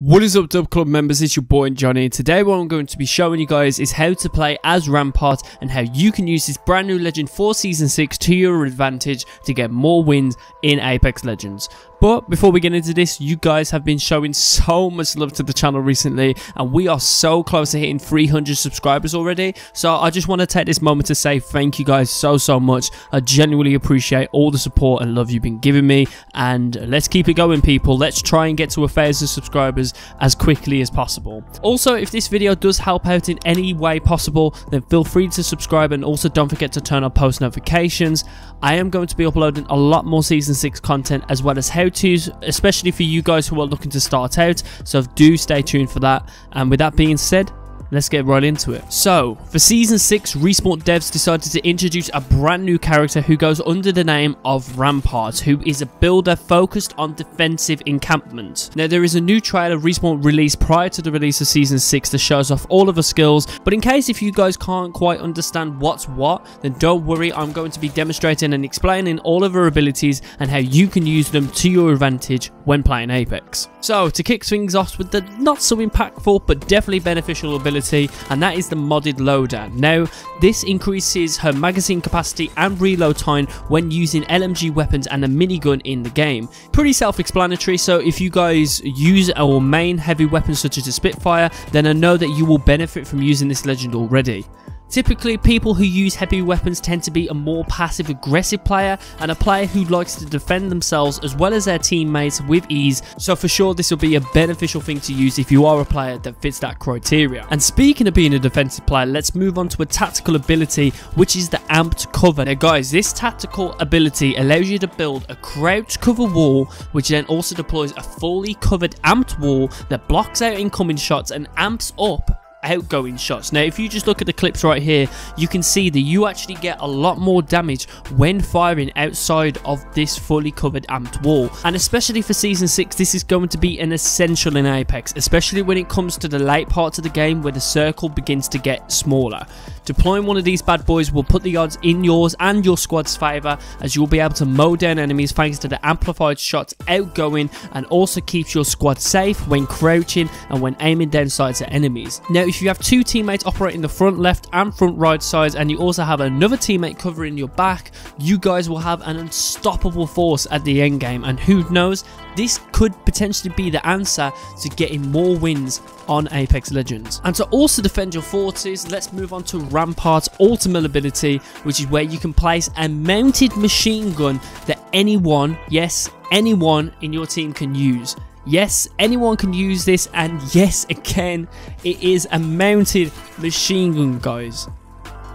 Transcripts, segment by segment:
What is up, Dub Club members? It's your boy Johnny. Today what I'm going to be showing you guys is how to play as Rampart and how you can use this brand new legend for Season 6 to your advantage to get more wins in Apex Legends. But before we get into this, you guys have been showing so much love to the channel recently, and we are so close to hitting 300 subscribers already. So I just want to take this moment to say thank you guys so much. I genuinely appreciate all the support and love you've been giving me, and let's keep it going, people. Let's try and get to 1,000 subscribers as quickly as possible. Also, if this video does help out in any way possible, then feel free to subscribe, and also don't forget to turn on post notifications. I am going to be uploading a lot more Season 6 content as well as how-tos, especially for you guys who are looking to start out, so do stay tuned for that. And with that being said, let's get right into it. So, for Season 6, Respawn devs decided to introduce a brand new character who goes under the name of Rampart, who is a builder focused on defensive encampment. Now, there is a new trailer Respawn released prior to the release of Season 6 that shows off all of the skills, but in case if you guys can't quite understand what's what, then don't worry, I'm going to be demonstrating and explaining all of her abilities and how you can use them to your advantage when playing Apex. So, to kick things off with the not so impactful but definitely beneficial ability, and that is the modded loader. Now, this increases her magazine capacity and reload time when using LMG weapons and a minigun in the game. Pretty self-explanatory, so if you guys use our main heavy weapons such as a Spitfire, then I know that you will benefit from using this legend already. Typically, people who use heavy weapons tend to be a more passive-aggressive player and a player who likes to defend themselves as well as their teammates with ease, so for sure this will be a beneficial thing to use if you are a player that fits that criteria. And speaking of being a defensive player, let's move on to a tactical ability, which is the amped cover. Now guys, this tactical ability allows you to build a crouch cover wall, which then also deploys a fully covered amped wall that blocks out incoming shots and amps up outgoing shots. Now if you just look at the clips right here, you can see that you actually get a lot more damage when firing outside of this fully covered amped wall, and especially for Season 6 this is going to be an essential in Apex, especially when it comes to the late parts of the game where the circle begins to get smaller. Deploying one of these bad boys will put the odds in yours and your squad's favour, as you'll be able to mow down enemies thanks to the amplified shots outgoing, and also keeps your squad safe when crouching and when aiming down sights at enemies. Now if you have two teammates operating the front left and front right sides, and you also have another teammate covering your back, you guys will have an unstoppable force at the end game, and who knows, this could potentially be the answer to getting more wins on Apex Legends. And to also defend your forces, let's move on to Rampart's ultimate ability, which is where you can place a mounted machine gun that anyone, yes, anyone in your team can use. Yes, anyone can use this, and yes, again, it is a mounted machine gun, guys.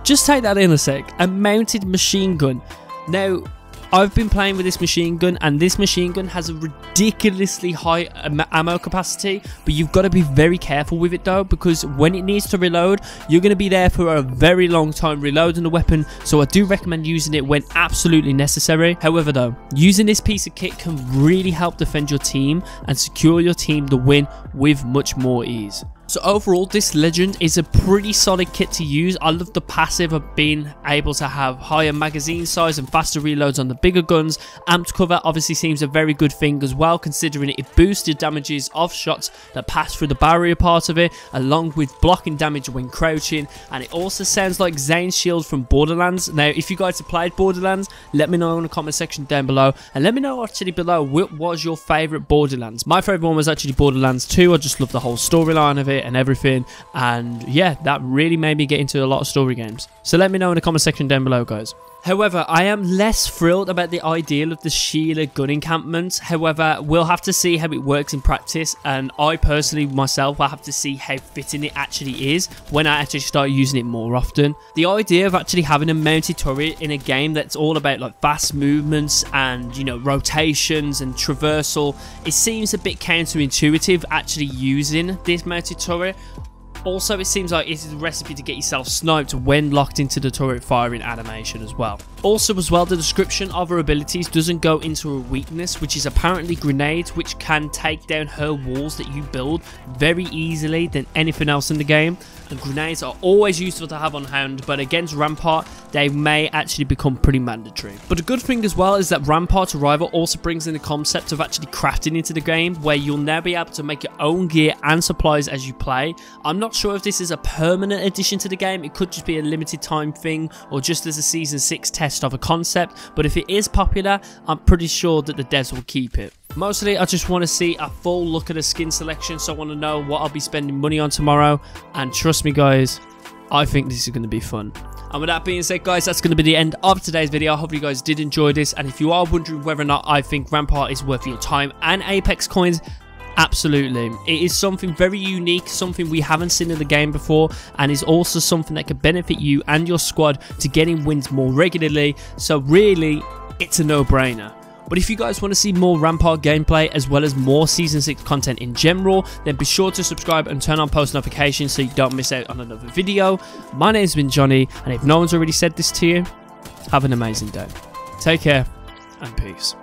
Just take that in a sec. A mounted machine gun. Now, I've been playing with this machine gun, and this machine gun has a ridiculously high ammo capacity, but you've got to be very careful with it though, because when it needs to reload, you're going to be there for a very long time reloading the weapon, so I do recommend using it when absolutely necessary. However though, using this piece of kit can really help defend your team and secure your team the win with much more ease. So overall, this legend is a pretty solid kit to use. I love the passive of being able to have higher magazine size and faster reloads on the bigger guns. Amped cover obviously seems a very good thing as well, considering it boosts the damages of shots that pass through the barrier part of it, along with blocking damage when crouching. And it also sounds like Zane's shield from Borderlands. Now if you guys have played Borderlands, let me know in the comment section down below, and let me know actually below what was your favourite Borderlands. My favourite one was actually Borderlands 2. I just love the whole storyline of it and everything, and yeah, that really made me get into a lot of story games. So let me know in the comment section down below, guys. However, I am less thrilled about the ideal of the Sheila gun encampment. However, we'll have to see how it works in practice, and I personally myself will have to see how fitting it actually is when I actually start using it more often. The idea of actually having a mounted turret in a game that's all about like fast movements and, you know, rotations and traversal, it seems a bit counterintuitive actually using this mounted turret. Also, it seems like it is a recipe to get yourself sniped when locked into the turret firing animation as well. Also as well, the description of her abilities doesn't go into her weakness, which is apparently grenades, which can take down her walls that you build very easily than anything else in the game. And grenades are always useful to have on hand, but against Rampart, they may actually become pretty mandatory. But a good thing as well is that Rampart's arrival also brings in the concept of actually crafting into the game, where you'll now be able to make your own gear and supplies as you play. I'm not sure if this is a permanent addition to the game. It could just be a limited time thing, or just as a Season 6 test of a concept, but if it is popular, I'm pretty sure that the devs will keep it. Mostly, I just want to see a full look at the skin selection, so I want to know what I'll be spending money on tomorrow, and trust me guys, I think this is going to be fun. And with that being said guys, that's going to be the end of today's video. I hope you guys did enjoy this, and if you are wondering whether or not I think Rampart is worth your time and Apex coins, absolutely. It is something very unique, something we haven't seen in the game before, and is also something that could benefit you and your squad to getting wins more regularly, so really, it's a no-brainer. But if you guys want to see more Rampart gameplay as well as more Season 6 content in general, then be sure to subscribe and turn on post notifications so you don't miss out on another video. My name's been Johnny, and if no one's already said this to you, have an amazing day. Take care, and peace.